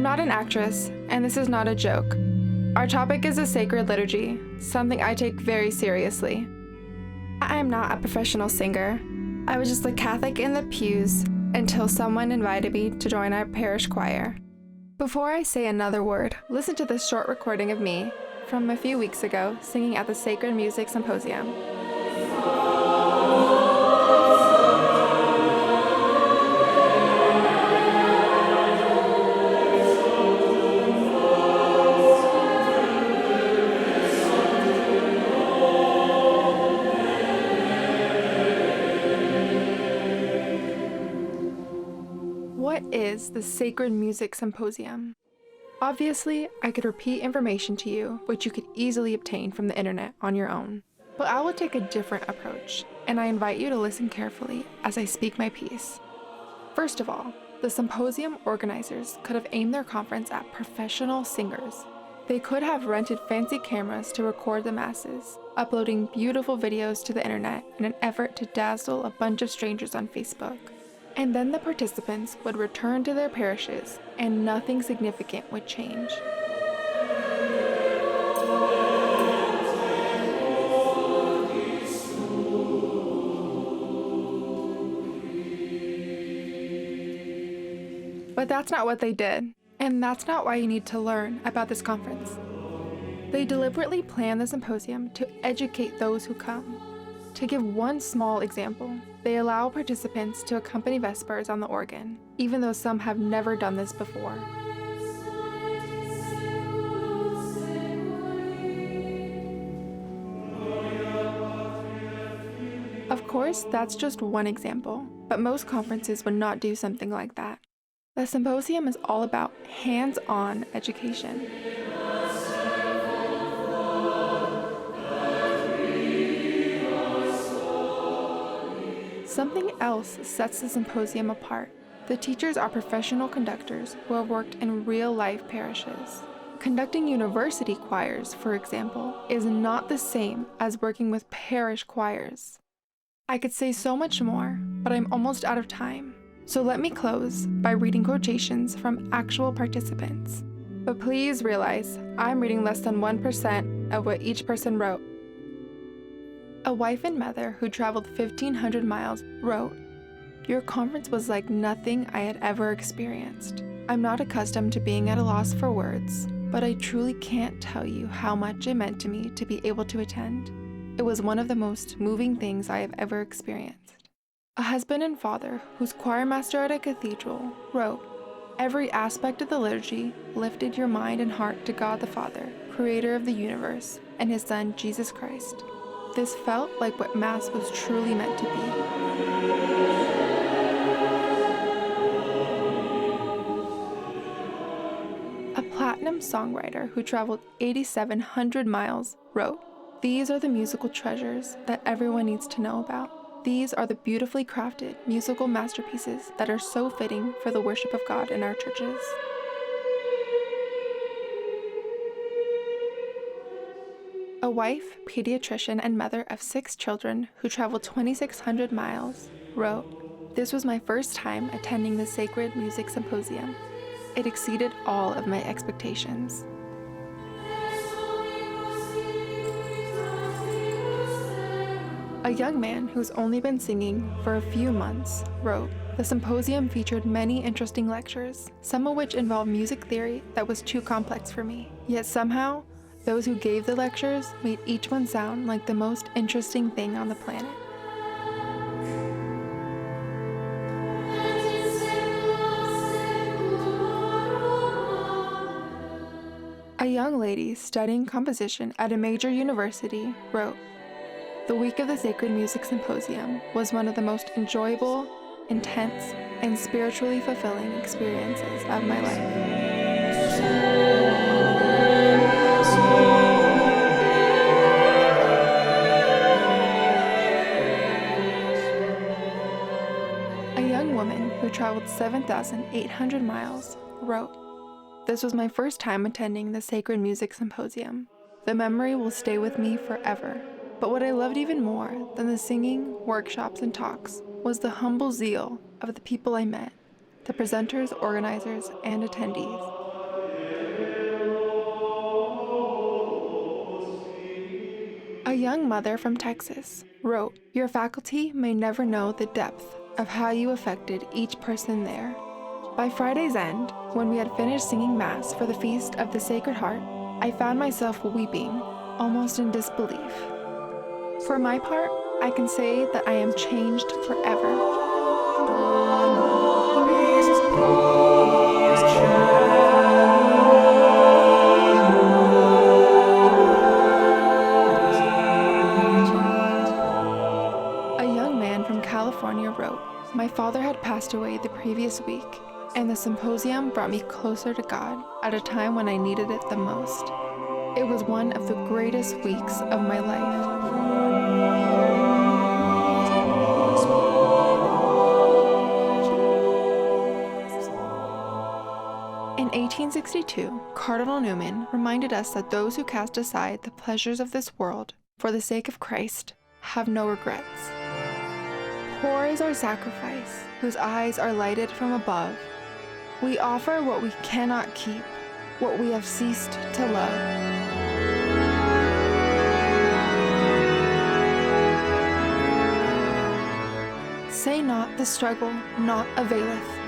I'm not an actress, and this is not a joke. Our topic is a sacred liturgy, something I take very seriously. I am not a professional singer. I was just a Catholic in the pews until someone invited me to join our parish choir. Before I say another word, listen to this short recording of me from a few weeks ago singing at the Sacred Music Symposium. What is the Sacred Music Symposium? Obviously, I could repeat information to you, which you could easily obtain from the internet on your own. But I will take a different approach, and I invite you to listen carefully as I speak my piece. First of all, the symposium organizers could have aimed their conference at professional singers. They could have rented fancy cameras to record the masses, uploading beautiful videos to the internet in an effort to dazzle a bunch of strangers on Facebook. And then the participants would return to their parishes, and nothing significant would change. But that's not what they did, and that's not why you need to learn about this conference. They deliberately planned the symposium to educate those who come. To give one small example, they allow participants to accompany Vespers on the organ, even though some have never done this before. Of course, that's just one example, but most conferences would not do something like that. The symposium is all about hands-on education. Something else sets the symposium apart. The teachers are professional conductors who have worked in real-life parishes. Conducting university choirs, for example, is not the same as working with parish choirs. I could say so much more, but I'm almost out of time. So let me close by reading quotations from actual participants. But please realize, I'm reading less than 1% of what each person wrote. A wife and mother who traveled 1,500 miles wrote, "Your conference was like nothing I had ever experienced. I'm not accustomed to being at a loss for words, but I truly can't tell you how much it meant to me to be able to attend. It was one of the most moving things I have ever experienced." A husband and father who's choirmaster at a cathedral wrote, "Every aspect of the liturgy lifted your mind and heart to God the Father, creator of the universe, and his Son, Jesus Christ. This felt like what Mass was truly meant to be." A platinum songwriter who traveled 8,700 miles wrote, "These are the musical treasures that everyone needs to know about. These are the beautifully crafted musical masterpieces that are so fitting for the worship of God in our churches." A wife, pediatrician, and mother of 6 children who traveled 2,600 miles wrote, "This was my first time attending the Sacred Music Symposium. It exceeded all of my expectations." A young man who's only been singing for a few months wrote, "The symposium featured many interesting lectures, some of which involved music theory that was too complex for me. Yet somehow, those who gave the lectures made each one sound like the most interesting thing on the planet." A young lady studying composition at a major university wrote, "The week of the Sacred Music Symposium was one of the most enjoyable, intense, and spiritually fulfilling experiences of my life." A young woman who traveled 7,800 miles wrote, "This was my first time attending the Sacred Music Symposium. The memory will stay with me forever. But what I loved even more than the singing, workshops, and talks was the humble zeal of the people I met, the presenters, organizers, and attendees. young mother from Texas wrote, "Your faculty may never know the depth of how you affected each person there." By Friday's end, when we had finished singing Mass for the Feast of the Sacred Heart, I found myself weeping, almost in disbelief. For my part, I can say that I am changed forever. A young man from California wrote, "My father had passed away the previous week, and the symposium brought me closer to God at a time when I needed it the most. It was one of the greatest weeks of my life." In 1862, Cardinal Newman reminded us that those who cast aside the pleasures of this world for the sake of Christ have no regrets. Poor is our sacrifice, whose eyes are lighted from above. We offer what we cannot keep, what we have ceased to love. Say not the struggle not availeth.